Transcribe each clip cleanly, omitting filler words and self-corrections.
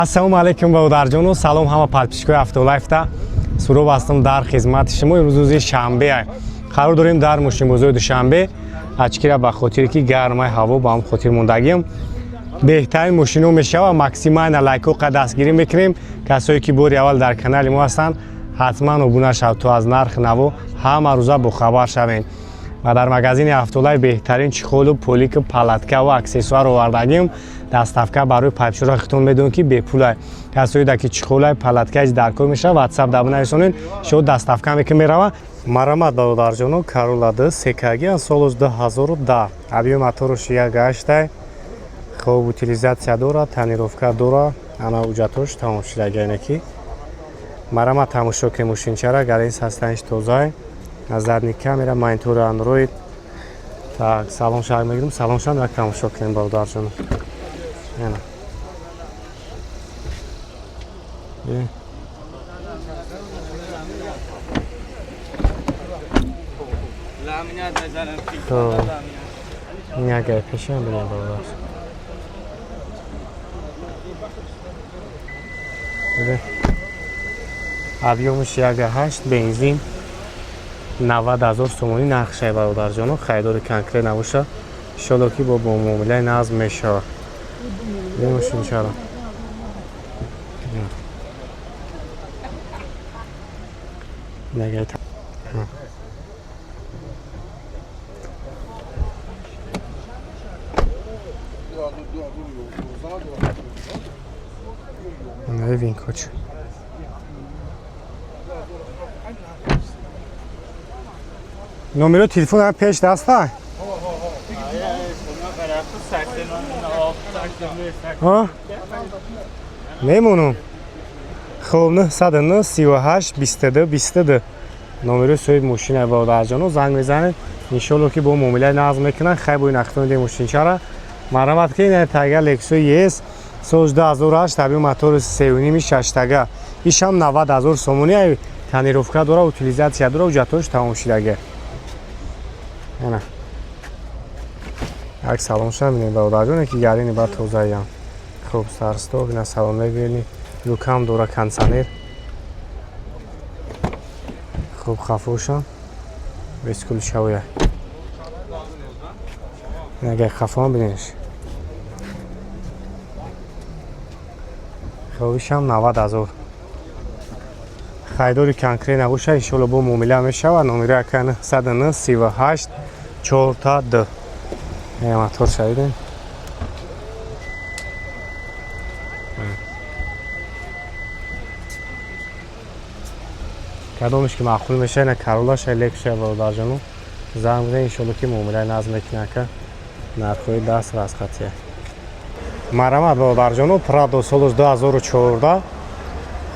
ассалому алайкум бародарҷону салом ҳама подписчикои автолайфта сурӯб ҳастам дар хизмати шумо. имрӯз рӯзи шанбе қарор дорем дар мошинбозои душанбе ачкира ба хотире ки гармаи ҳаво ба ҳам хотир мондагиам беҳтарин мошино мешава максимайна лайкоқа дастгирӣ мекунем. касое ки бори аввал дар канали мо ҳастанд ҳатман обуна шав то аз нарх наво ҳама рӯза бохабар шавем. ва дар магазини автолайф беҳтарин чихолу полика палатка ва аксессуар овардагим. дастафка барои пайпшуро хитон медон ки бепулай касое даки чихолай палаткаи даркор мешава ватсап дар нависонен шо дастафка меки мерава. марамат бародарҷону Corolla D секаги солош 2010 объем моторош 1.8 хуб утилизация дора тонировка дора ана уҷатош тамом шудаги ки марамат тамошо ки мошинчара гарин састаниш тоза задник камера монитори Android. так салон шар мегирем салон шар як тамошо кунем бародарҷону. Ana. Няга пешан бинем бабаш. Объемш 1.8 бензин 90000 сомони нархшай бародарҷону хайдори конкрет набоша иншоалло ки бо муомилаи назм мешава. Машин чара нагайта Nevin koç. Numara telefon peş dasta. Мемонам. Хуб 909 38 22 22 номери соҳиби мошина бародарҷону занг мезанед иншоалло ки бо муомилаи назм мекунанд. хай бо нахтониде мошинчара марамат ки тага Lexus ES сош 2008 объем мотори 3.5 6 ишам 90000 сомони тонировка дора утилизация дора уҷатош тамом шудаги. ана як салон шам бинем бародарҷоне ки гарини ба тозаям хуб старсток на салон мебинӣ лукам дора кондисионер хуб хафошам бескулшавоя нагай хафон бинеш хубишам 90000 хайдори конкрет набоша иншоалло бо муомила мешава. номери акан 109 38 4 мотор шавидем. кадомиш ки маъқул меша ина Corolla ша Lexus бародарҷону занг бизанед иншоалло ки муомилаи назм мекунад ка нархҳои даст расқатия. марамат бародарҷону Prado солош 2014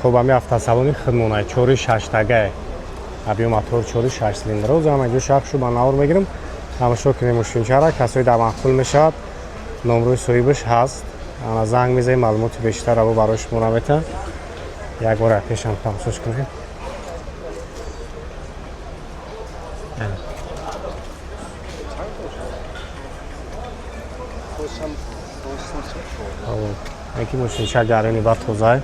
хуб ами автосалони хидмонай 4.6 тага объем мотор 4.6 цилиндро зама ҷо шахшу ба навор мегирам. тамошо кунем мошинчара касое дар маъқул мешавад номрӯи соҳибаш ҳаст ана занг мезанем маълумоти бештар або барои шумо наметавам. як бора пешам тамошош кунем. یکی ماشینچه گرانی با توزای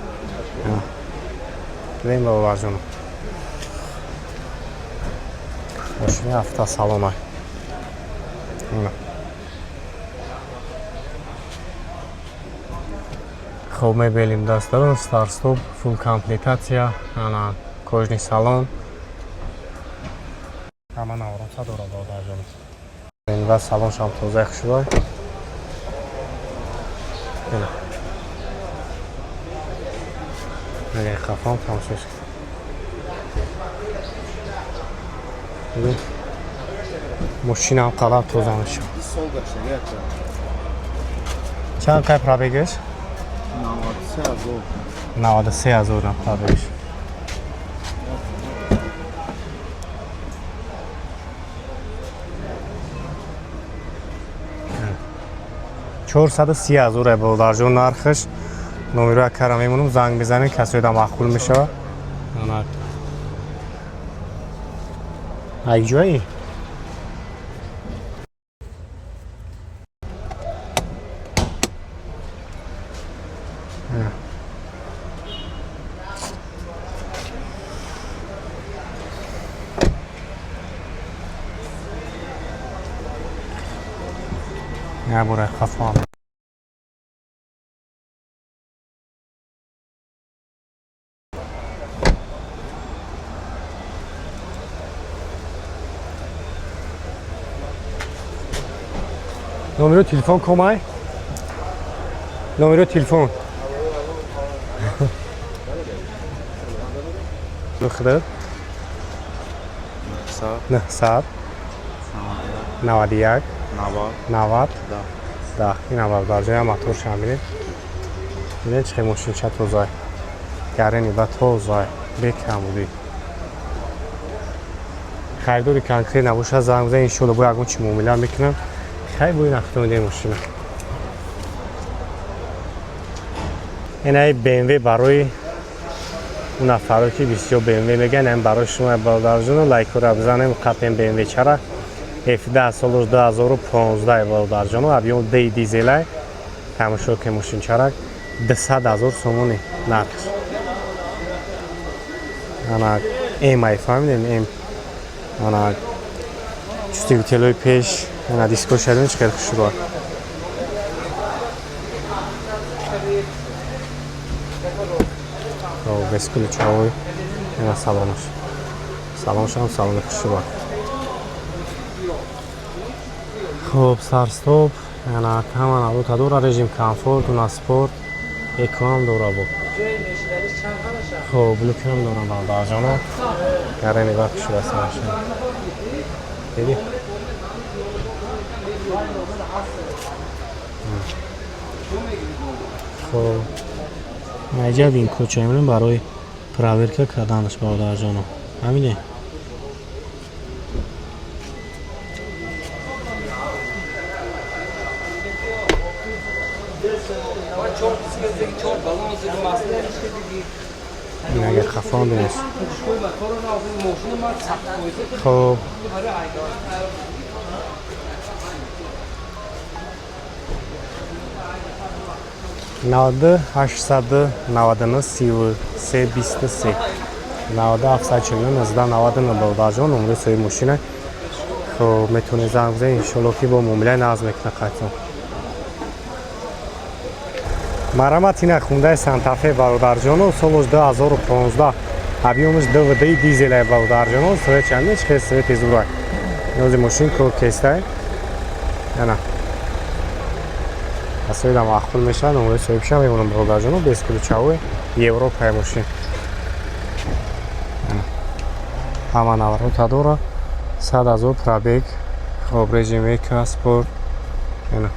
بیم با برجانو ماشینی هفته سالانه خوب میبینیم دست دارم ستارستوب فول کامپلیتاتیا کожний салон ҳама наворота дора бародарҷону ин ва салоншам тоза хушбой нагай хафон тамошош мошинам қадам тоза мешавад. чанд қай пробегаш? 93000 пробегаш. 430,000 бародарҷон нархаш. номеро кара мемонам занг мезанед касое да маъқул мешава. ай ҷои Я буду хафам. Номер телефон комай? Номер телефон. Бахрат. Сад. 91 90 да ин аввал дар ҷои мотор шамилед бинед чӣ мошинча тоза гарани ба тоза бекамуди хайдори конкрет набоша занг бизан иншоалло бо ягон чӣ муомила мекунам хай бо ин автомобили мошина инай BMW барои اون نفرایی که بسیار BMW میگن این برای شما برادرجان لایکو بزنیم قطعا BMW چرا 17 سال 2015 برادرجان ابیون دی دیزل تماشا که ماشین چرا 200,000 سومونی نرخ انا ای فهمیدین ام انا چوتی ویتلوی پیش انا دیسکو شدن چقدر خوش بود بسکل چاوی اینا سالانش هم سالان خوشی بود خوب سرستوب اینا همان رو تا دور رژیم کامفورت و ناسپورت یکم دوره بود خوب بلوک هم دورم بالدار جانا گره نگاه خوشی بسیارش دیدی خوب اینجا این کوچه میریم برای پراورکا کردنش برادر جانم همینه این اگر خفان نیست خب 90 899 33 23 90 749 90 برادرجان نمره سوی ماشینه خب میتونه زنگ بزنید انشالله که با معامله نظم میکنه قطعا مرمت اینه خونده سانتافه برادرجان سالش 2015 объемش DVD دیزل برادرجان سوی چنده چه سوی تیزورای نوزی ماشین که کسته نه اسوی دام اخول میشه نمره سوی بشه میمونم برادرجان 20 کیلو چاوی یوروپای ماشین همه نورو تا دوره 100,000 پرابیگ خب رژیم که سپورت اینه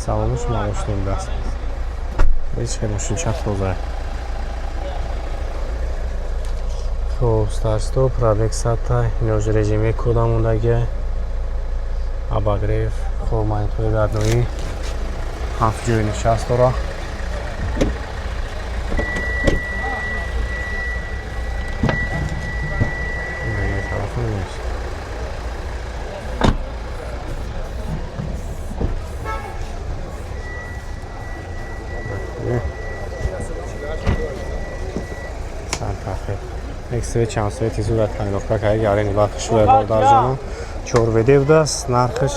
سوالش ماشین دست هیچ ماشین چت روزه خب استارت استوب پرابیگ 100 تا اینوش رژیم کدا موندگی اباگریف خب مانیتور گردنویی 7 جوی نشست دوره اکسوی چند سوی تیزورت کنیدافتا که یاره نیباخش روی بردار جانم چور ویده بوده است نرخش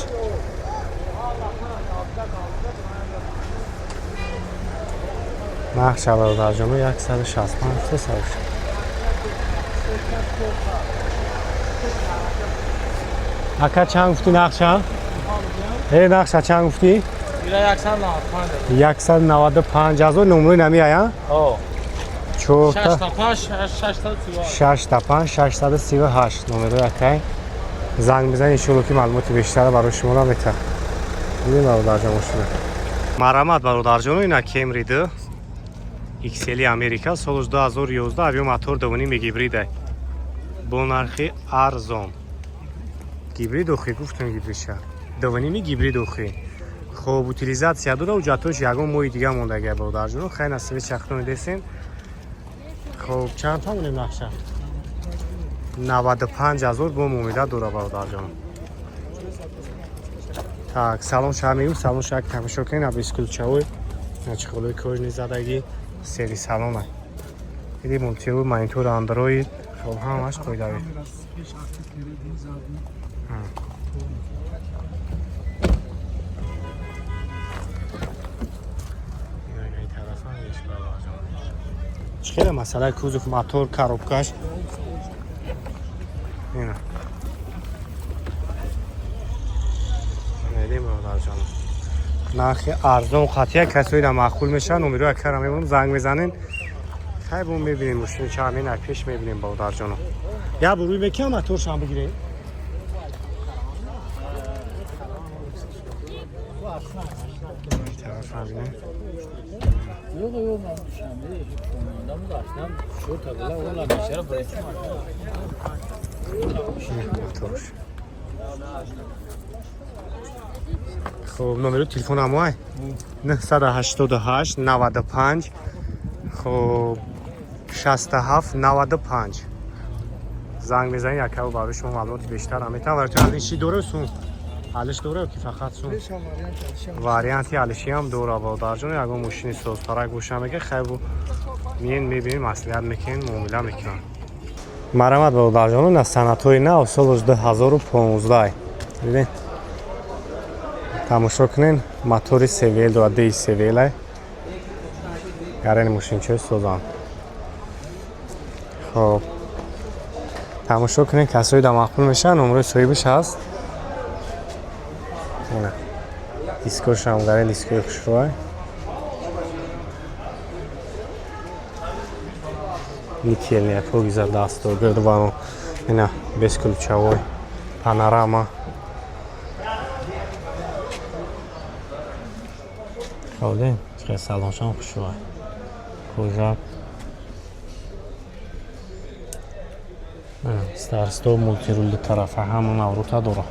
نرخش بردار جانم 165 تا سرش اکا چند گفتی نرخش هم؟ نرخش چند گفتی؟ 195,000 نمروی نمی آیا؟ 605 نمره اکای زنگ بزنید انشالله که معلومات بیشتر برای شما را میتونم ببینید برادر جان ماشین مرحمت برادر جان اینا کیمری ده XL امریکا سالش 2011 авио мотор 2.5 гибриде با نرخ ارزان гибрид охи گفتم гибрид ша 2.5 гибрид охи خب утилизация дода уҷатош ягон моҳи дига мондагия برادر جان خیلی насиби чахтони десин خب چند تا مونیم نقشه 95,000 با مومیده دوره برادر جان так салон шаҳр меюм салон шаҳр тамошо кунед абискулчавой начиқолои кожни задагӣ сери салона иди мултиу монитор андроид хоб ҳамаш қоидави چخیره مسئله کوزوف موتور کاروبکاش اینا ندیم برادر جان نرخ ارزان قطعی کسایی در معقول میشن امیدو اکر هم میبونم زنگ میزنین خیلی بون میبینیم مشکل چه همین از پیش میبینیم برادر جانو یا بروی بکی هم موتورش هم بگیریم طرف هم بینه Yok yok ben düşemiyorum. Ondan mı açtım? Şu tabela ola başarı bırakayım. موتورش خب نمره تلفن همه 988 95 خب 67 95 زنگ بزنید یکه و برای شما معلومات بیشتر هم میتونم ورطه حلشی دوره سون حلش دوره که فقط سون واریانتی حلشی هم دوره با درجان یکم ماشین سوزتره گوشم بگه خیلی میین میبینیم مسئولیت میکنین معامله میکنن مرحمت با درجانو نه سنتوی نه سال 2015 دیدین تماشا کنین موتور سیویل دو دی سیویل گرین ماشین چه سوزان خب تماشا کنین کسایی در معقول میشن نمره صاحبش هست اینه دیسکوش هم گرین دیسکوی خوش روی میتیل نیپو گیزر دست و گردوانو اینا بسکل چاوی پانوراما خودین چه سالانشان خوش روی کجا ستارستو مولتی رول طرف همون اوروتا داره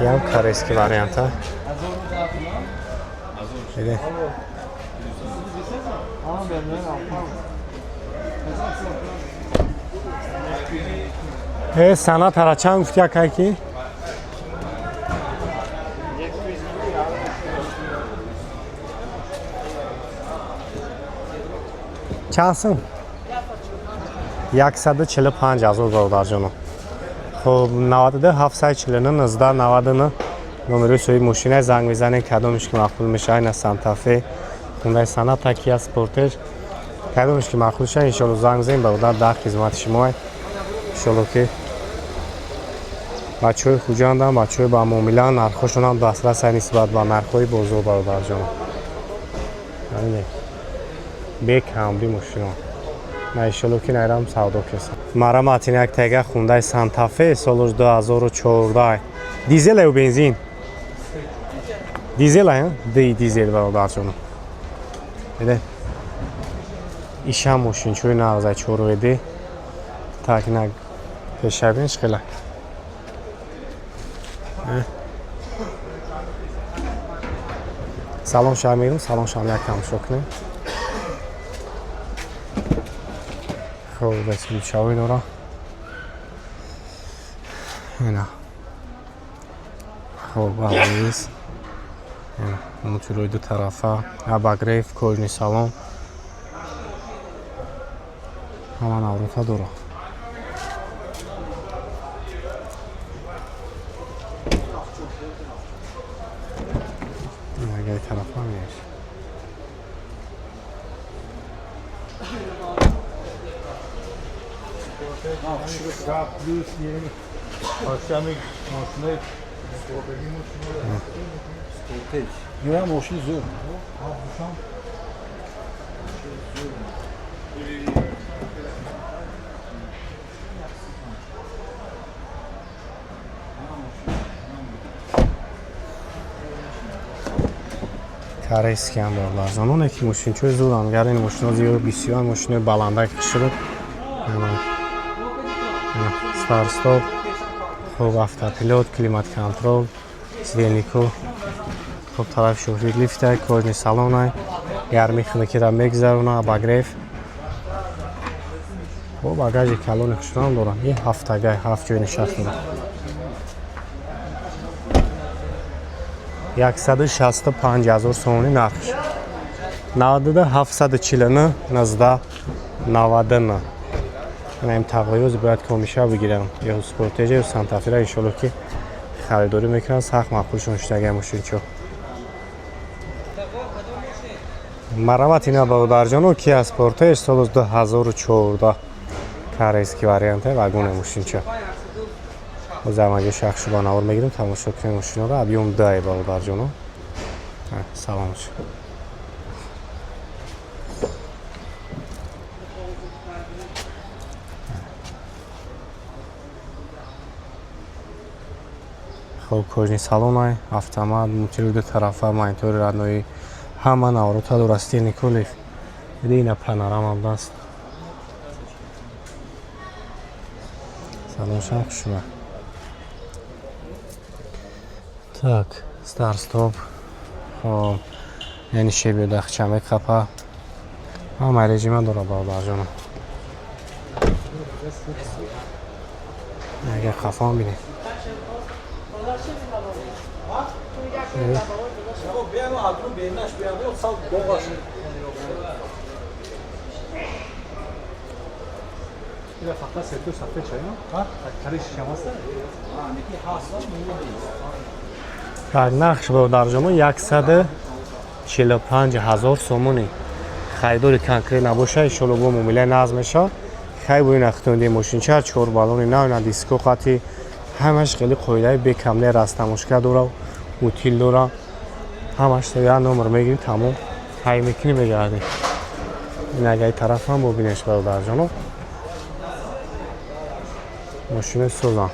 یه هم کاریسکی واریانت ها دیده سنا ترا چند گفتی اکایی کی؟ چند سن؟ 145 هزار برادر جانو خب 92 749 19 99 نمره سوی ماشین زنگ میزنین کدومش که مقبول میشه این سانتافه هوندای سنا تکیا سپورتج کدومش که مقبول شه ان شاء الله زنگ بزنین برادر در خدمت شما ان شاء الله که بچه‌های خوجاندن بچه‌های با معامله نرخشون هم دسترس نسبت با نرخ‌های بزرگ برادر جان همین بیک هم بی ماشین من ایشالله که نیرم سودا کسم مرحمت این یک تگه خونده سانتافه سال 2014 دیزل یا بنزین دیزل ها دیزل برادر جانم بده ایش هم ماشین چوی نغزه چورو بده تاک نگ پیشبینش خیلی سلام شما میرم سلام شما یک کم شکنیم خب بسیاری چاوی دورا اینا خب باقییست اینا موتوروی دو طرفه اباگریف کوژنی سالون همان اوروتا دورا اگر طرفه میشه Yok moşin zor. کاریسکی هم برادر اون یکی ماشین چوی زود هم گرین ماشین زیاد بسیار ماشین بلنده کشیده ستار استاپ خوب افتر پیلوت کلیمات کنترل سیلینیکو خوب طرف شوفیر لیفته کوژنی سالونه گرمی خنکی را میگذرونه اباگریف خب багажи калони хушрам дорам. Ин ҳафтагай, ҳафт ҷой нишаст дорам. 165,000 сомони нархш. 749 назда 90. Ин тағйёз бояд комиша бигирам. Ё спортежа ё сантафира иншоалло ки харидорӣ мекунанд, сахт маъқулшон шудаги мошинчо. Марават ина бародарҷоно Kia Sportage соли 2014 корейский вариант вагони мошинчо. Замаги шахшуба навор мегирем тамошо кунем мошиноро. Объем дай бародарҷоно. Салом. خب کجنی سالن автомат متر دو طرفه مانیتور رادیویی همه نوارتا درستی نیکولیف دینا پانوراما دست سالن شام شما так старт стоп خب یعنی شبیه دخچمه کپا همه رژیم داره برادرجانم اگه خفان بینید نقش با درجمه 145,000 سومونی خریداری کنکری نباشه ایشالله با مومیله نظم میشه خیلی باید اختونده ماشین چهار 4 بالونی نه دیسکو قطعی همش خیلی قویده بکمله رسته مشکل داره اوتیل داره همش تا یه نمبر میگیریم تمام های میکنیم بگردیم این اگه ای طرف هم ببینش برادر جانو ماشین سوزان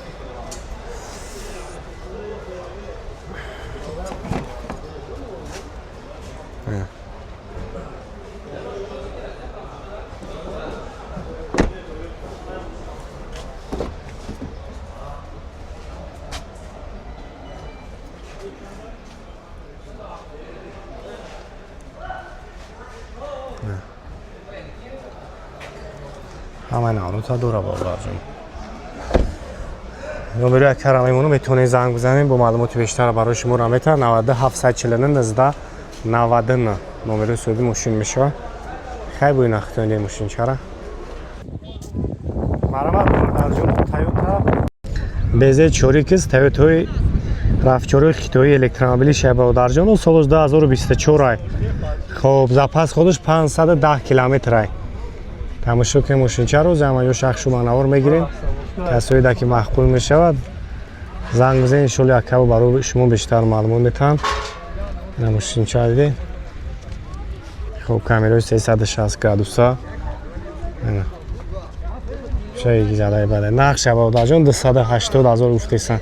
همه نارو تا دور با جون نمره کرمیمونو میتونید زنگ بزنید با معلومات بیشتر برای شما را میتونه 90 749 19 99 نمره سودی ماشین میشه خیلی بوی نختونده ماشین چرا مرحبا در جون تایوتا بزه چوریکس تایوتای رافچوری خیتوی الکترومبیلی شبه در جون سال 2024 خب زپاس خودش 510 کیلومتر تماشا که ماشینچه رو زمان شخص شما نوار میگیریم کسایی که محقول میشود زنگ بزنید انشالله یک کبو برای شما بیشتر معلومات میتونم این ماشینچه دیدین خب کامیرای 360 گرادوسا شایی زده بده نقش شبا در جان 280,000 افتیسن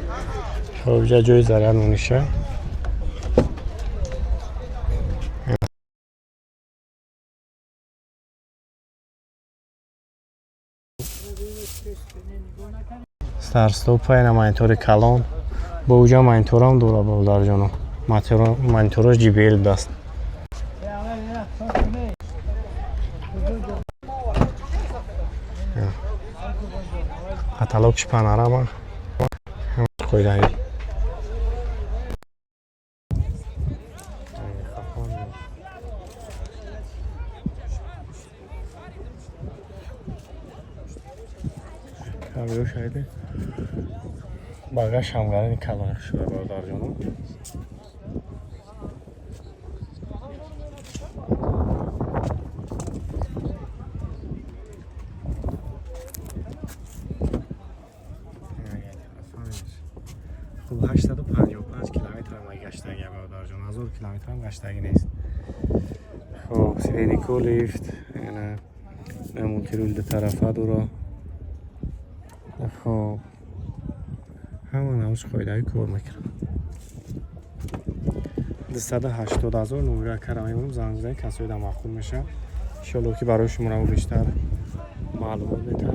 خب جای ضرر نمیشه старт-стоп ина монитори калон бо уҷа мониторам дора бовдарҷоно монитораш JBL даст каталогш панорама қоидаи шайде багаж ҳамгарани калонах шуда бародарҷонам хуб 855 километр ма гаштаги бародарҷон 1000 километр ҳам гаштаги нест хуб сиденико лифт яна намунтирул ду тарафа дуро خب همون همش قاعده کار میکنم 280,000 نمره کرایمون زنگ بزنید کسایی در محقول میشن انشالله که برای شما رو بیشتر معلومات بدم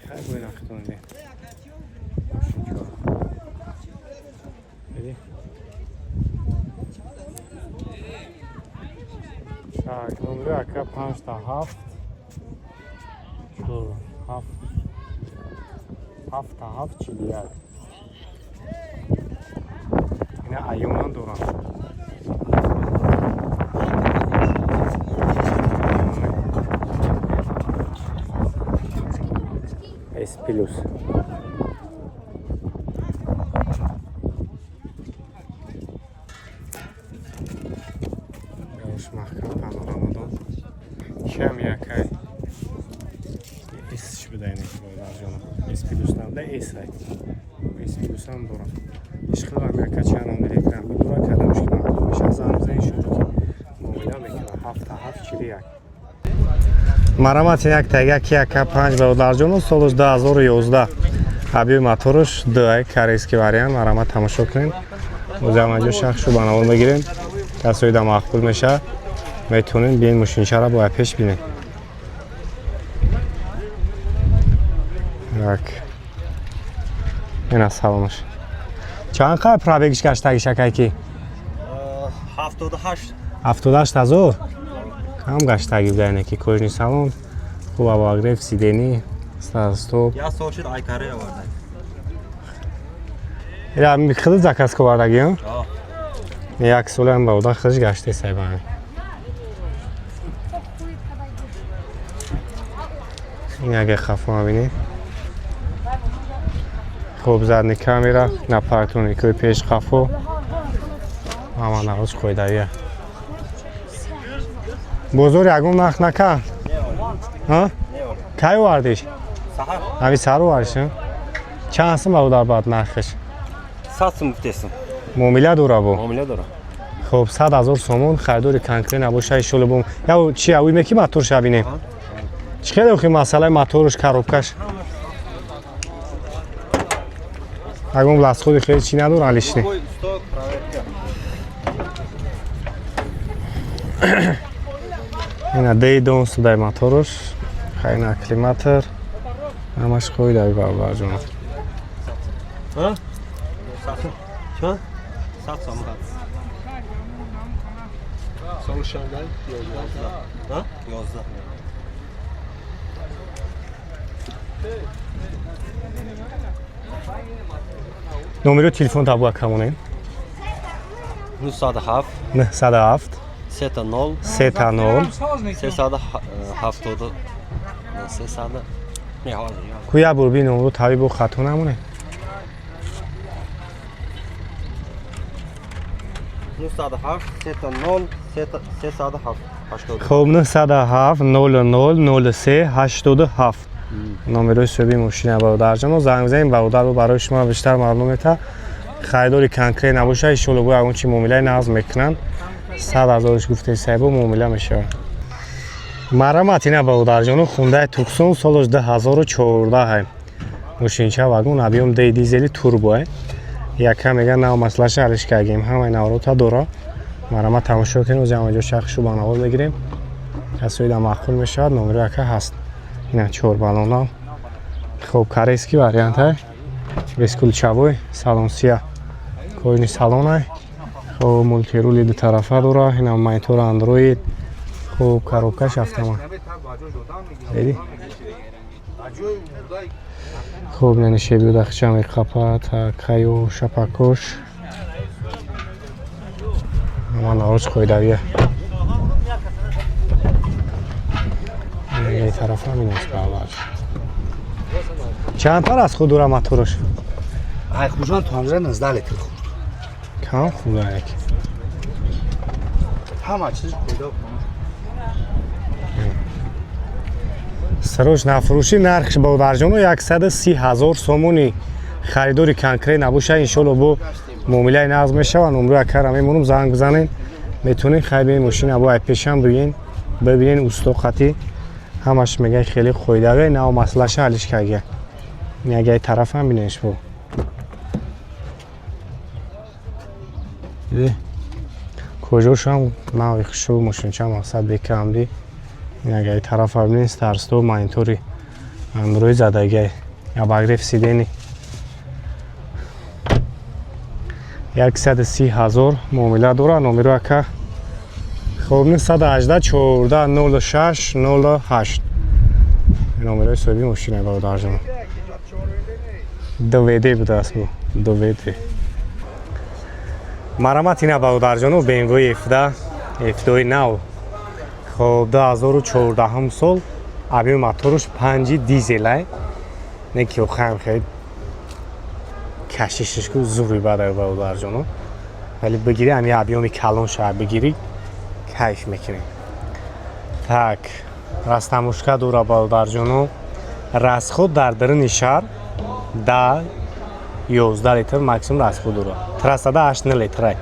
خیلی باید نختونده ببین نمره اکا 5 تا 7 7 чилияк. Ина айёнан дорам. S plus. Yavaş mahkam panoramadan. Kəm yakay. S şu dayını koyacağım. S plus'dan da S ay. S plus'dan duram. İşqiləm yakaçanım direktəm. Bu dura kadar işqiləm. Şazamızda işidir ki. Mobilya mekanı hafta çiliyak. Марамат як тагак 1.5 ба ударҷону солуш 2011 ҳабиби моторуш дай корейский вариант марамат тамошо кунем узамаҷо шахшу ба навор мегирем касоида мақбул меша метонем биин мошинчара боя пеш бинем так ина саломаш чанд қай пробегиш гаштаги шакайки 78000 кам гаштаги будайне ки кожни салон хуб авагреф сидени стоп я сошид айкаре авардаг ира михил заказ ковардаги ё ё як солам ба уда хиж гаште сайбан яге хафо бини хуб задни камера на партуни ки пеш хафо мама нароз койдавия бозор ягон нах нака ҳа кай вардиш саҳар ави сару вардиш чанд сум баудар бад нахиш 100 сум гуфтесам муомила дора бо муомила дора хуб 100,000 сомон харидори конкрет набоша иншоалло бум я чи ави меки мотор шабине чӣ хеле охи масъалаи моторуш коробкаш ягон ласходи хеле чӣ надоран лишни ина дейдон судай моторуш хайна климатор ҳамаш қоидави бабаҷон ҳа ча 100 сом солушандай 11 ҳа 11 номери телефон табуа камонем 907 907 30 30 370 300 меҳозир куя бурби номеру таби бо хато намоне 907 30 380 хуб 907 00 03 87 номерои суби мошина бародарҷоно занг бизанем бародаро барои шумо бештар маълумета харидори конкрет набоша иншоалло бо ягон чи муомилаи нағз мекунанд 100,000 гуфтаи сайбо муомила мешавад марамат ина бародарҷоно хундаи туксон солош 2014 мошинча вагон объем д дизели турбо яка меган нав маслаша ҳалиш кардем ҳамаи наврота дора марамат тамошо кунем озамаҷо шахшу ба навор мегирем касоида мақбул мешавад номеро яка ҳаст ина 4 балона хуб корейский вариант без кулчавой салон сия кожни салон хуб мультирули ду тарафа дора ина монитор андроид хуб коробкаш автомат диди хуб нанишеби дахча меқапад каю шапакош ама нароз қоидавия ин тарафа минас баъваш чандтар аст худ дора моторуш ай хужан 15 литр хурд кам худаяк ҳама чиз пайдо кунам сарош нафурӯши нархш бодарҷоно 130,000 сомони харидори конкрет набоша иншоалло бо муомилаи нағз мешавад номеро якара мемонам занг бизанем метавонем хайбиен мошина бо айпешам бибинен устоқати ҳамаш мегай хеле қоидаве нав маслаша ҳалиш кардия ягай тарафам бинеш бо кожошам нави хушу мошинча мақсад бекамди ягай тарафа бинен старсто монитори андроид задагай абагреф сидени 130,000 муомила дора номеро яка хуб 918 14 06 08 номерои соҳиби мошина бародарҷон. Доведе будааст бу. Доведе. Марамат ина бародарҷону BMW F2 нав. Хоб 2014 сол объем моторуш 5 дизелай. Неки охам хеле кашишиш ку зури бадай бародарҷону. Вали бигири ами объеми калон шаҳр бигири кайф мекунем. Так, растамушка дора бародарҷону. Расход дар даруни шаҳр 10-11 литр максимум расход дора. Трассада 8 литрай.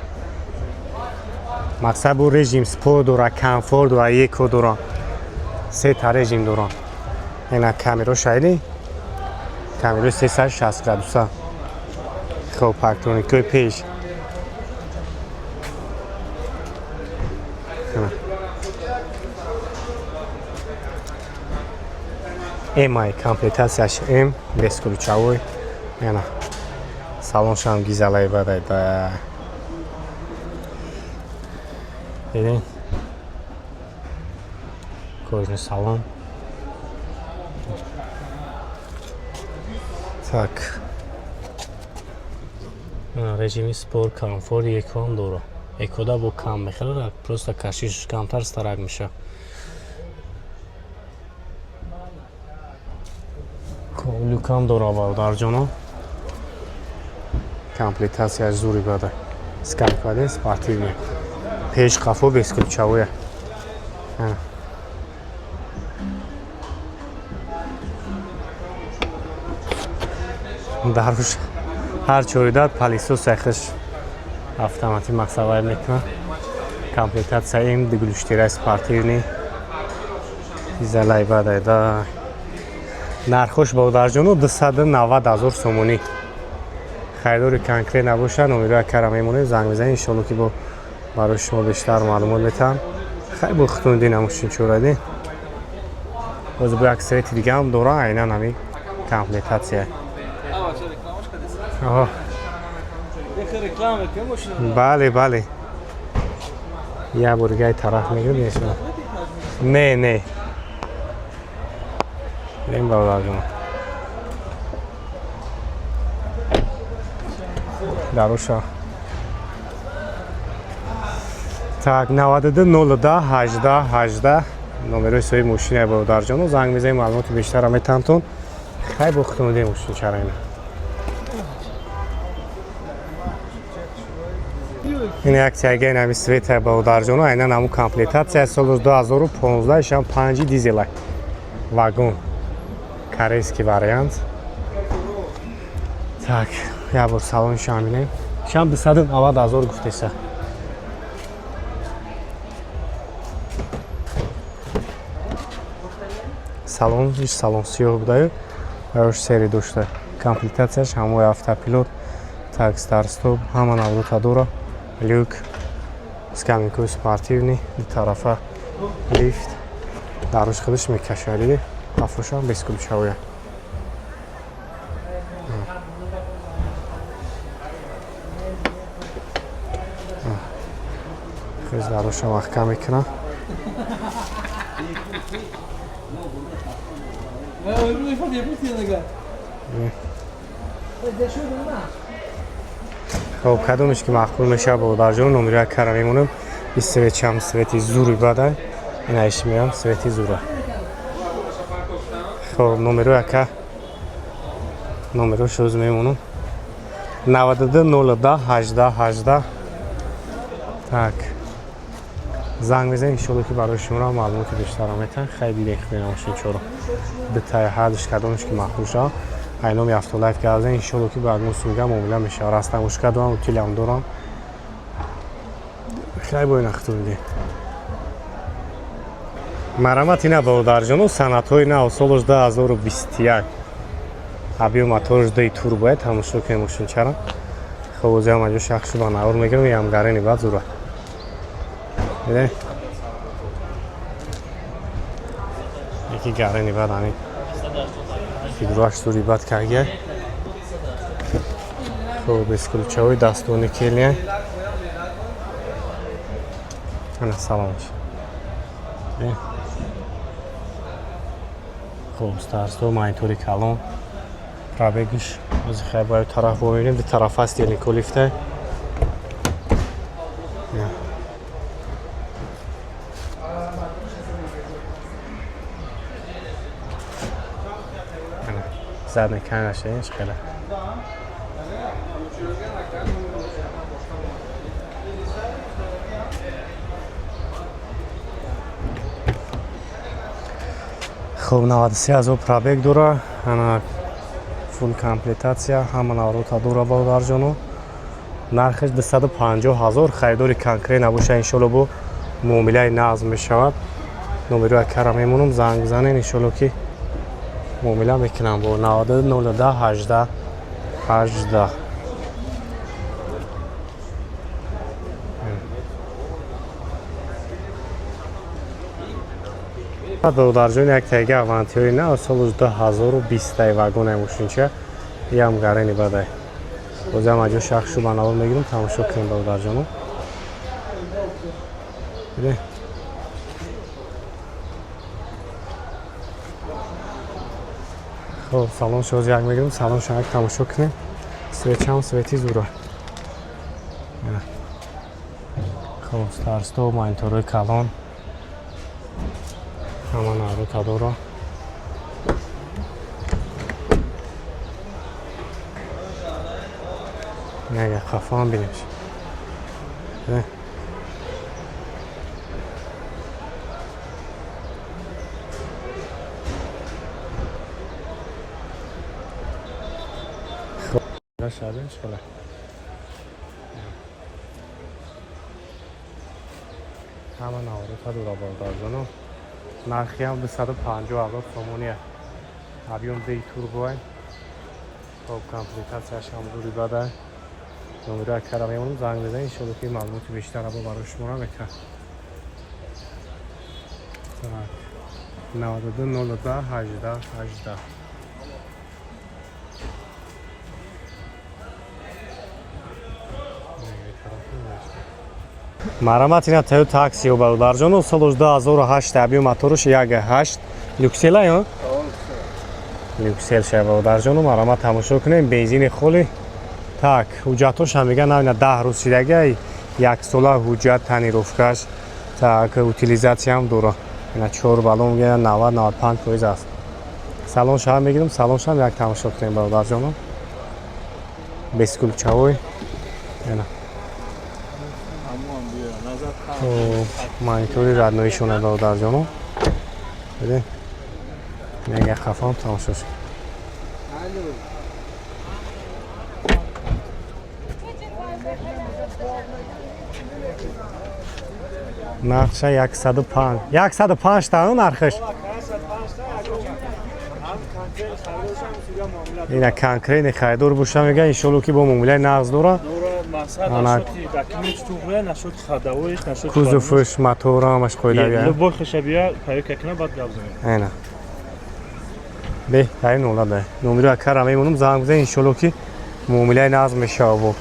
Мақсад бу режим спорт дора, комфорт дора, эко дора. Се та режим дора. Ина камеро шайди. Камеро 360 градуса. Хоб парктроникои пеш. М-ай комплектацияш М без ключевой. Яна салоншам гизалай бадай да. Бибин. Кожный салон. Так. Режими спорт, комфорт, эко дора. Экода бо кам мехеле, просто кашиш камтар старак меша. Люкам дора бародарҷоно. Комплектацияш зури бадай. Скайпаде спортивне. Пеш қафо без ключевое. Даруш ҳар чоридат палисо сайхиш автомати мақсавай мекунад. Комплектация М дегулштира спортивни. Изалай бадай да. Нархош бародарҷону 290,000 сомонӣ. Хайдори конкрет набошад, номерои кара мемонем, занг бизанед, иншоалло ки бо барои шумо бештар маълумот метаҳам. Хай бо хутуниди намушин чоради. Боз бо як свети дигам дора, айнан ҳамин комплектация. Аҳо. Бале, бале. Я бор гай тараф мегирем нешуна. Не. Нем бародарҷон. Даруша. Так, 92-02-18-18 номерои соҳиби мошинаи бародарҷону занг мезанем, маълумоти бештара метаҳамтон. Хай бо хутуниди мошин чарайна. Ин як тягаи нами светаи бародарҷону, айнан ҳамун комплектация соли 2015 шам 5 дизелай. Вагон. Корейский вариант. Так, я бор салоншам бинем. Шам 290,000 гуфтеса. Салон сиёҳ будаю. Барош сери дошта. Комплектацияш ҳамои автопилот, так, старт-стоп, ҳама наврота дора. Люк, скаминкои спортивни, ду тарафа лифт. Дарош худаш мекашади. Афошам без ключевое. Хез дароша маҳкам мекунам. Хоб кадомеш ки мақбул мешавад бародарҷон, номерои кара мемонам. Ин светчам свети зури бадай. Ина иши меам свети зура. Хоб номерои ака. Номерош оз мемонам. 92-02-18-18. Так. Занг мезанем, иншоалло ки барои шумо маълумоти бештара метаҳам. Хайли бехӯрем мошин чоро. Детаи ҳардуш кадомеш ки мақбул шавад. Айноми автолайф газем, иншоалло ки ба агмо суга муомила мешавад. Растамушка дорам, утилам дорам. Хай бо ина хутуниди. Марамат ина бародарҷону, санадҳои нав соли 2021. Объем моторуш 2 турбояд, тамошо кунем мошинчара. Хоб озиам аҷо шахшу ба навор мегирам, ям гарени бад зура. Биде? Яки гарени бад ҳамин. Фигураш зури бад кардия. Хоб без ключевой дастони келия. Ана саломш. خب старсто монитори калон пробегиш аз хай бо тараф бобинем ди тараф аст яни колифта задний камера шееш хела خب 93,000 пробег дора ана фул комплектация ҳама наврота дора боварҷоно нархаш 250,000 харидори конкрет набоша иншоалло бо муомилаи назм мешавад номерои кара мемонам занг бизанед иншоалло ки муомила мекунам бо 92 02 18 18 бодарҷони як тайга авантиёри на соли 2020 вагонаи мошинча ям гарени бадай бозам аҷо шахшу ба навор мегирам тамошо кунем бодарҷоно خب سالن شوز یک میگیریم سالن شو یک تماشا کنیم سویچ هم سویتی زورا خب старсто монитори калон ҳама наврота дора як қафо ҳам бинем شادش خلا همه نوارت ها دورا بردارجانو نرخی هم 250,000 سومونیه ابیون دی توربوه خب کمپلیتاسیش هم دوری باده نمره کرمه اونم زنگ بده انشالله که معلومات بیشتر با برای شما را بکن 92 02 18 18 марҳамат ина таю таксио бародарҷоно соли 2008 абио моторош 1.8 люксела ё люксел ша бародарҷоно марҳамат тамошо кунем бензини холи так ҳуҷҷатош ҳам меган навина 10 рӯз шидага як сола ҳуҷҷат танировкаш так утилизатсия ҳам дора ина 4 баллон мегӯяд 90-95% аст салонш ҳам мегирам салонш ҳам як тамошо кунем бародарҷоно бескулчавой ина монитори радноишона бародарҷоно бибин як қафом тамошо шуд нархша 105 тано нархаш ина конкретни харидор боша мега иншоалло ки бо муомилаи нағз дора кузуфуш мотора ҳамаш қоидави беҳтарин ҳолат номерои кара мемонам занг бизанед иншоалло ки муомилаи нағз мешава бо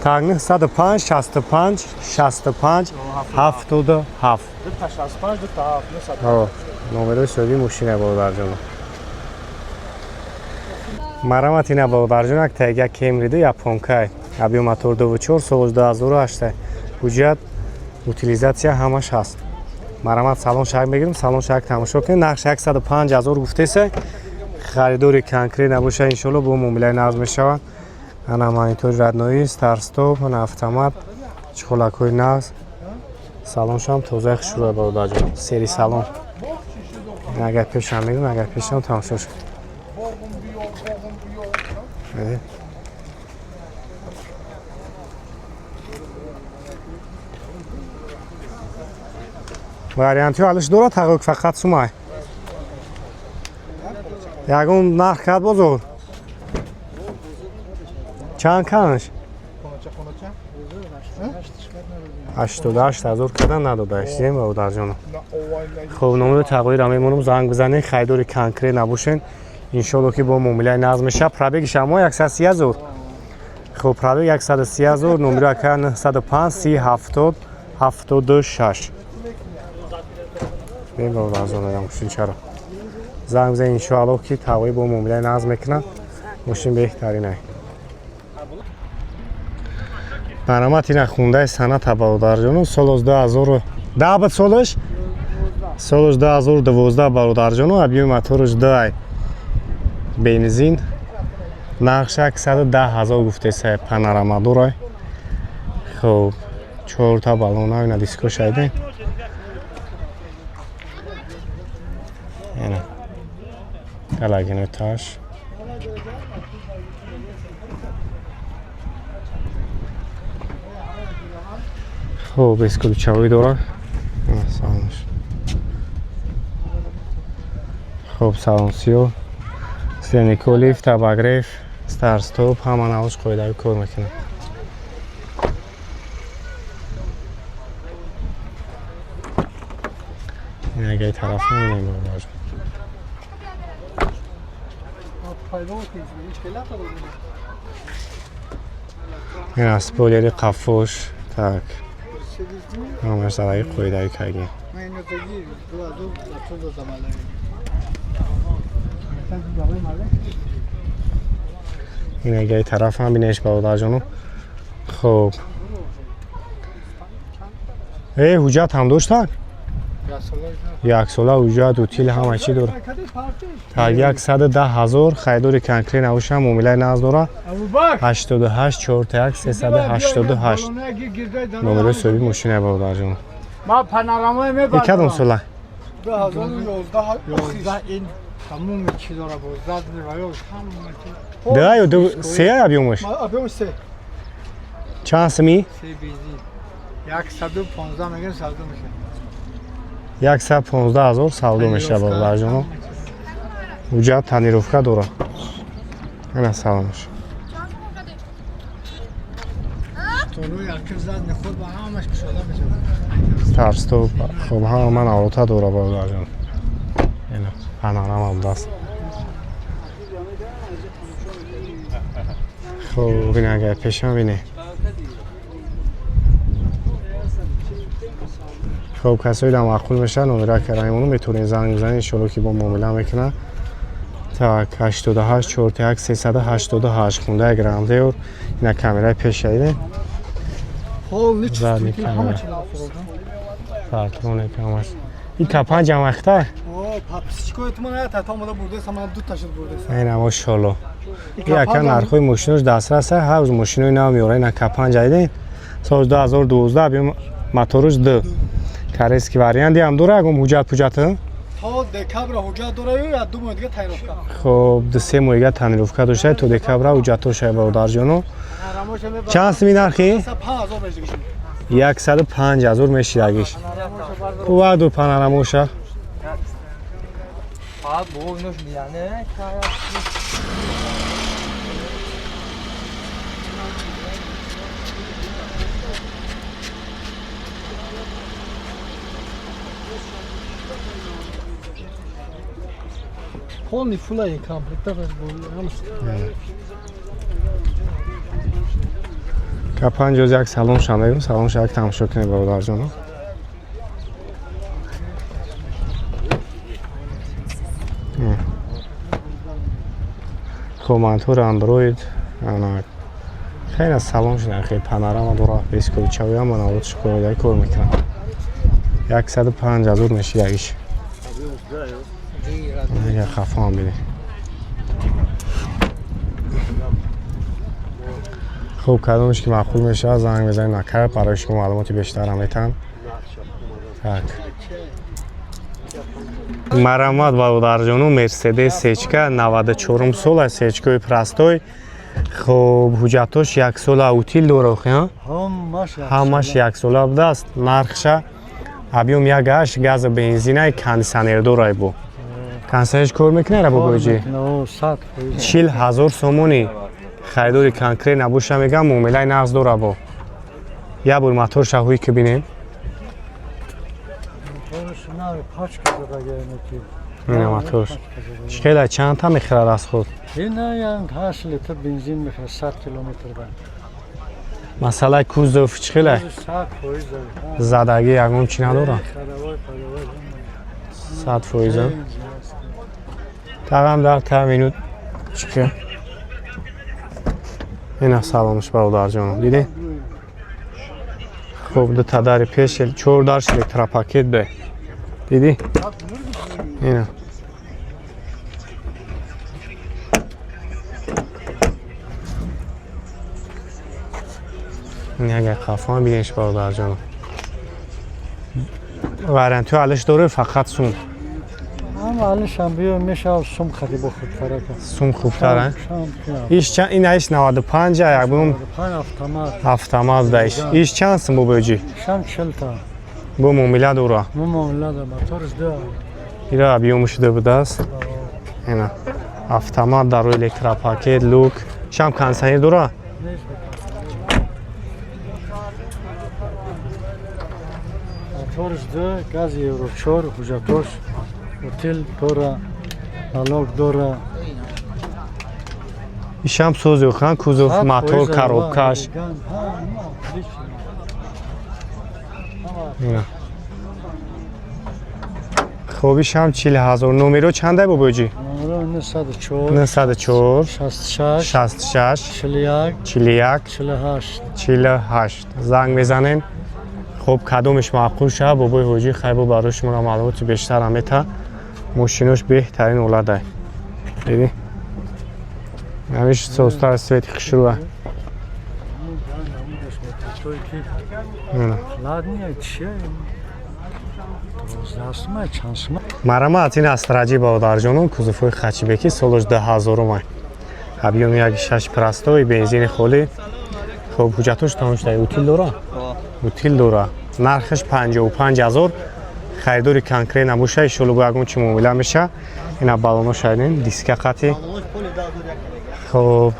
тагни 105 65 65 77 номерои соҳиби мошина бародарҷоно марҳамат ина бародарҷон як тайга кемриду японкай абио мотор 24 соли 2008 ҳуҷҷат утилизатсия ҳамаш ҳаст марҳамат салон шак мегирем салон шак тамошо кунем нархш 105,000 гуфтеса харидори конкрет набоша иншоалло бо муомилаи нағз мешавад ана монитори радноӣ старстоп ана автомат чухолакҳои нағз салоншам тозаи хушрӯя бародарҷон сери салон агар пешам мегирем агар пешам тамошо шуд варианти ҳалиш дорад ҳақиқ фақат сумай ягон нарх кард бозор чанд канаш 88,000 кардан надодаистем бародарҷоно хуб номеро тағйира мемонам занг бизанед харидори конкрет набошен иншоалло ки бо муомилаи нағз мешавад пробеги шамо 130,000 хуб пробег 130,000 номеро ака 905 30 70 76 бем бародарҷоно мошинчаро زنگ بزنید انشاءالله که هوای با معامله نقض میکنن ماشین بهترینه. برآمد این خونده سنت برادر جان سال 2010 بود سالش 2012 برادر جان ابیوم موتورش 2 بنزین نقشه 110,000 گفته سه پانوراما داره. خب 4 تا بالون اینا دیسکو شده. اینا کلاگینو تاش خب اسکول چاوی داره. سالانش خب سالانسیو سینیکو لیفت اباگریف ستار ستوپ همان آوش قویده کار میکنه. این اگه طرف نمیدیم باشه این اسپولیری قفوش tak همش زدایی قویده کگی این اگه طرف هم بینش برادر جانو. خب حجت هم داشتن 1 ساله حجت اوتیل همه چی داره. تا 110,000 خیدور کنکری نوش هم معامله نقض داره. 88 41 388 نمره صوبی ماشین برادر جان. ما پانوراما میبرم. کدوم ساله؟ 2011 این تموم چی داره باز داد ده یا دو سه ابیومش؟ ابیوم سه چند سمی؟ سه بیزی 115 میگن سالدو میشه 115,000 سالدو میشه برادر جان. حجت تنیروفکا داره. اینا سلامش تولو یکی زد نخود با همش کشاده میشه ترستو خب ها من آروتا داره برادر جان. اینا پانوراما هم دست. خب این اگه پیشم بینه. خب کسایی که معقول میشن نمره کرایمونو میتونین زنگ بزنید انشالله که با معامله میکنن. تا 88 41 388 خونده گرانده و اینا کامرای پیش شده. حال چی زدی کامرای پارترونه کامرای این کپان جمع اخته اوه پاپسیچکو تو من تا تا مالا برده سامان دو تاشو برده اینا ماشاءالله یکا نرخوی ماشینش دسترس هر روز ماشینوی نام میاره. اینا کپان جدید سال 2012 بیم موتورش 2 کاریسکی واریانتی هم داره. اگه حجت پوجت تا دکابر حجت داره یا 2 ماه دیگه تایروفکا. خب 2-3 ماه تنیروفکا داشته تو دکابر حجتش برادر جانو. چند سمی نرخی؟ 5000 میشه 105,000 میشه یکیش. و دو پانوراماشه بو اینوش میانه Only full ay complete bas bu. کپان جز یک سالن شده سالنش یک تماشا کنید برادر جان. کومانتور اندروید انا خیلی از سالن شده خیلی پانوراما داره. بیسکوی چاوی هم مناورتش قویده کار میکنه. 105,000 میشه یکیش. یه خفه هم بیده. خب کدومش که معقول میشه زنگ بزنید نکرد برای شما معلوماتی بیشتر هم میتن. tak مرحمت برادر جانو مرسدس سچکا 94 سال سچکای پرستوی. خب حجتش 1 سال اوتیل داره ها همش 1 سال بوده است. نرخش ابیوم 1.8 گاز بنزینه کاندیشنر داره. بو کانسرش کار میکنه را بگویی 40,000 سومونی خریداری کنکری نباشه میگم معامله نقض داره. با یه بار موتور شهوی که بینیم این موتورش خیلی چند تا میخوره از خود. این یعنی 8 لیتر بنزین میخوره 100 کیلومتر بعد. مثلا کوزوف چخیله زدگی یکون چی نداره 100%. тағам дар та минут чика. Ина саломш бародарҷонам. Дидӣ? Хуб, ду тадари пеш 4 дарш электропакет да. Дидӣ? Ина. Яга қафон бинеш бародарҷонам. Варантиё алиш дорӣ фақат сум. Вали шамбиё мешав сум хади бо хубтара ка. Сум хубтар а? Иш чанд ина иш 95 а як бум автомат да иш. Иш чанд сум бубоҷи? Шам 40 та. Бу муомила дора. Муомила да моторш да. Ира объём шуда будааст. Ина. Автомат дар рӯи электропакет, лук. Шам кондитсионер дора? Моторш да, газ евро 4, ҳуҷҷатош, отел дора, налог дора. Ишам сӯзи хан кузов, мотор, коробкаш. Ина. Хуб ишам 40000. Номеро чанда бубоҷи? Номеро 904, 904 66, 66 41, 41 48. 48. Занг мезанем. خب کدومش معقول شه بابای حاجی خیلی برای شما معلومات بیشتر هم میته ماشینش بهترین اولاده دیدی همیشه سوستر سویت خشروه مرامت این استراجی بادر جانم کوزفوی خچی بکی سالش 10000 مای объем یک 6 простой бензин خالی خب حجتش تمامش داره اوتیل داره اوتیل داره нархаш 55000 خریداری کنکرین نباشه شلوغ اگون چی معامله میشه اینا بالونو شایدین دیسک قطعی خب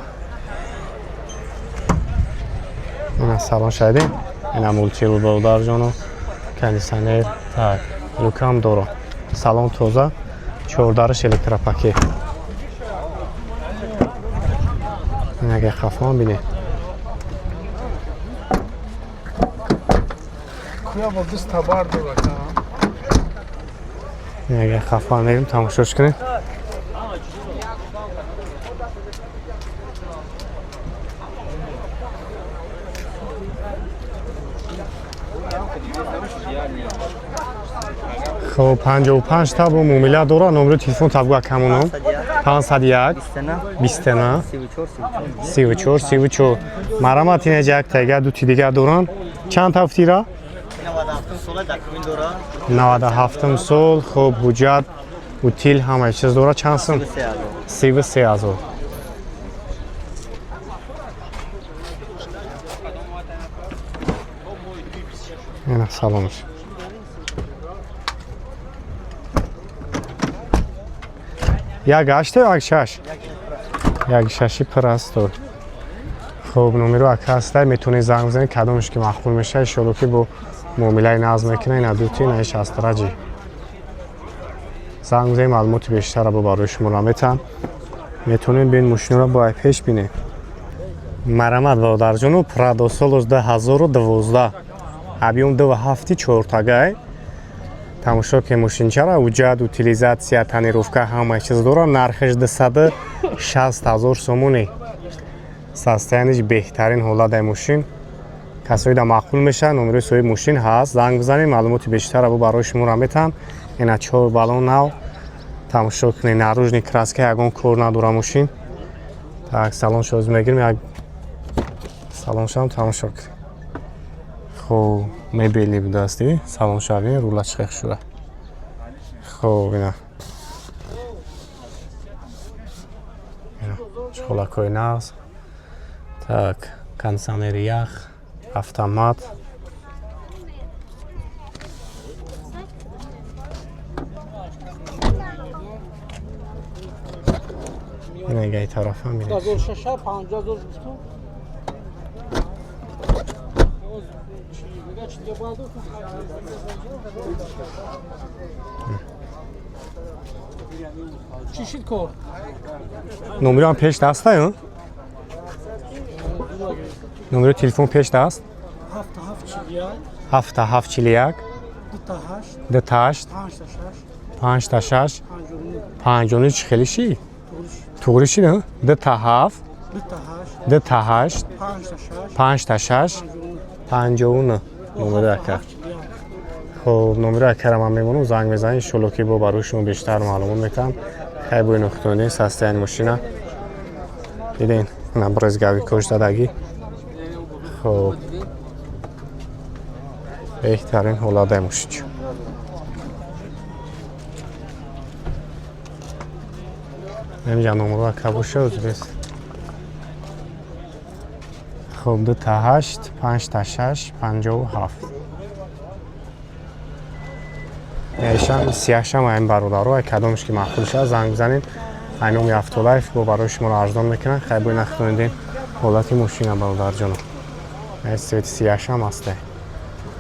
اینا سالن شایدین اینا مولتی رو برادر جانو کندیسنر так лукам дора салон тоза 4 дараш электропакет инага хафон бинед яга хафа мерим тамошош кунем خب 55 تا با مومیلا داره نمره تلفن تابگو کمونم 501 29 34 34 مرامت اینجا یک تیگه دو تی دیگه دوران چند تا فتیرا 97 سال خب حجت اوتیل همه چیز داره چند سم 33000 اینا سلامش یک هشته یا یک شش؟ یک ششی پر است تو خب نمرو اکه هسته میتونی زنگ بزنی کدومش که مخبول میشه ایشالو که با معامله نظم میکنه این دوتی نهیش استراجی زنگ بزنی معلومات بیشتر رو برای شما میتن میتونین بین ماشین رو با پیش بینید مرامت برادر جانو پرادو سالش 2012 объем 2 4 тагай тамошо ки мошинчара уҷат утилизатсия танировка ҳама чиз дора нархаш 260000 сомони состояниш беҳтарин ҳолатай мошин касои да маъқул меша номерои соҳиби мошин ҳаст занг бизанед маълумоти бештарро барои шуморо метаҳам ина 4 балон нав тамошо кунед наружни краска ягон кор надора мошин так салоншо мегирем як салоншам тамошо кунед خب مبلی بوداستی سلام شوی رولش خیلی شده خب اینا چخلاکای ناز так кондиционер یخ автомат اینا گای طرف هم میره چیشید کن نمره هم پیش دسته یا؟ نمره تلفن پیش دست؟ 7741 28 28 5 تا 6 59 چی خیلی شی توریشی نه ده تا 7 ده تا 8 5 تا 6 59 نمره اکر خب نمره اکرم هم میمونم زنگ بزنید شلو که با بروشون بیشتر معلومات میتونم خیلی بوی نختونی سسته این ماشینه دیدین نه برزگاوی کش دادگی خب بهترین اولاده ماشین نمیجا نمره کبوشه از بیست خب 2 تا 8 5 تا 6 57 ایشان سیاهش هم این برادرها کدامش که معقول شد زنگ بزنین اینوم یفتولایف با برای شما ارزان میکنن خیلی بوی نختوندین حالتی ماشین هم برادر جانو این سویت سیاهش هم هسته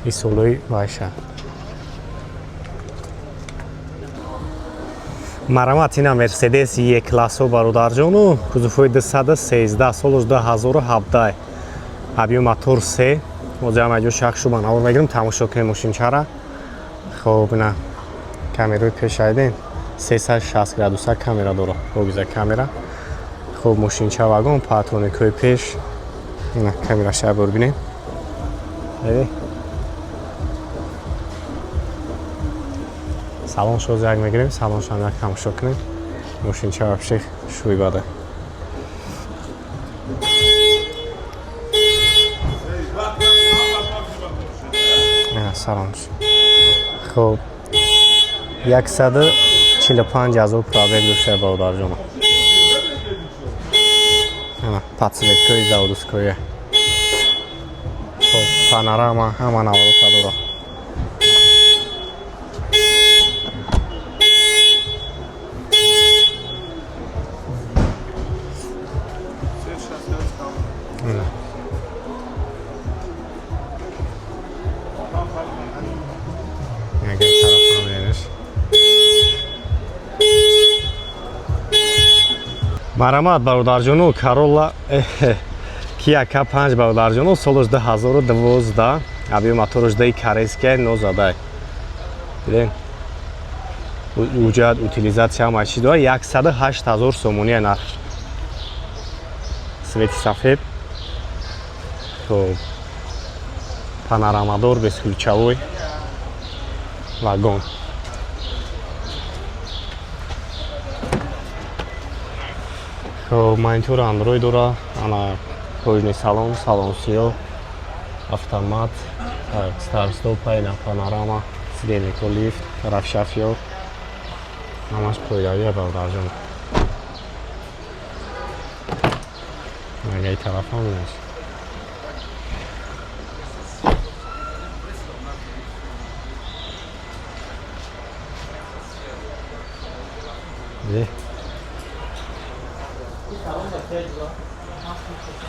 این سولوی وایشه مرامت این مرسدس یک کلاسو برادر جانو کزوفوی 213 سالش 2017 ابیو موتور 3 موزه مجو شخصو بناور میگیرم تماشا کنیم ماشین چرا خب نه کامرای پیش ایدین 360 گرادوس کامera داره بگذار کامera خب ماشین چه واگن پاترون کوی پیش نه کامera شب ببینید ببین سالن شو زنگ میگیریم سالن شما تماشا کنیم ماشین چه وابشه شوی بده نه سلام خب 145,000 پرابگ داشته برادر جان پاتسویتکوی زاودوسکوی خب پانوراما همان اولو داره مرامت برادر جانو کارولا کیا K5 برادر جانو سالش 2012 ابی موتورش دی корейский но задай دیدین وجود утилизация ماشین داره 108,000 сомония нарх سویت سفید خب پانورامادور безключовой вагон монитор Android дора, она кожный салон, салон сиё, автомат, старт-стоп, на панорама, сиденье лифт, равшафьё, намаз пойдавия балдажон. Нагай телефон есть.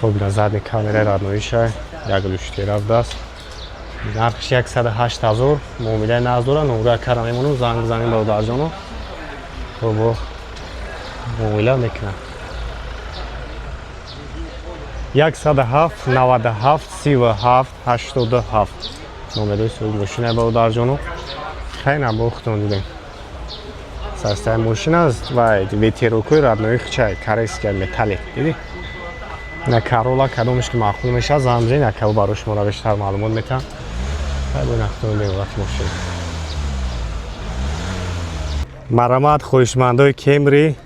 خب на задней камере родноиша як лушти рафтааст нархш 108,000 муомилаи наз дора номера кара мемонам занг бизанем бародарҷоно хоб муомила мекунам 107 97 37 87 номерои соҳиби мошина бародарҷоно хай набохтон дидем састаи мошина аст ва ветерокои роднои хичай корейский металлик диди на Corolla кадомиш ки маъқул мешавад замзин якаво барои шуморо бештар маълумот метавам хайбо нахтондем вақт мошин марамат хоҳишмандои Camry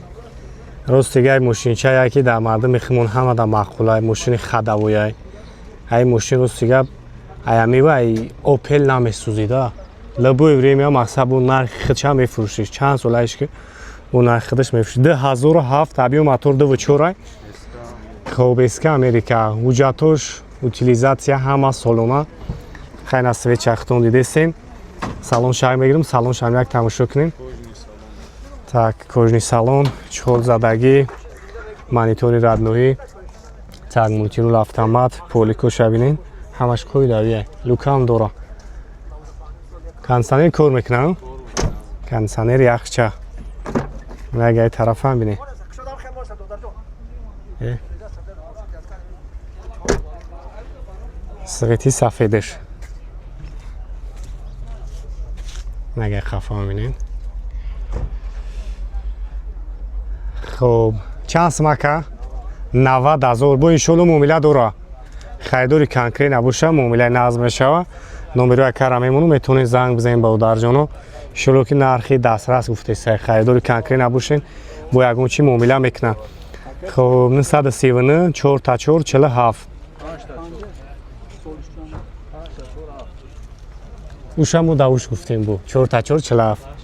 ростигай мошинча яке дар мардуми химон ҳама дар маъқулай мошини хадавояй ай мошин ростига аямива ай Opel намесӯзида лабои время мақсад бу нархи хидша мефурӯшиш чанд солаиш ки бу нархи хидаш мефурӯшиш 2007 абио мотор 2.4 خب اسکا امریکا وجاتوش утилизация ҳама солона хайна свет чахтон дидесен салон шай мегирам салон шам як тамошо кунем так кожни салон чхол задаги монитори радноӣ так мультирул автомат полико шабинен ҳамаш қоидавия лукам дора кондиционер кор мекунам кондиционер яхча нагай тарафам бинем سقیتی سفیدش نگه خفا میبینین خب چند سمکه 90,000 بو انشالله معامله داره خریداری کنکری نباشه معامله نظم شوه نمره کار میمونو میتونید زنگ بزنید با در جانو انشالله که نرخی دسترس گفته سه خریداری کنکری نباشین با یگون چی معامله میکنن خب 939 4 تا 4 47 اوشم و داوش گفتیم بو 4 تا 4 47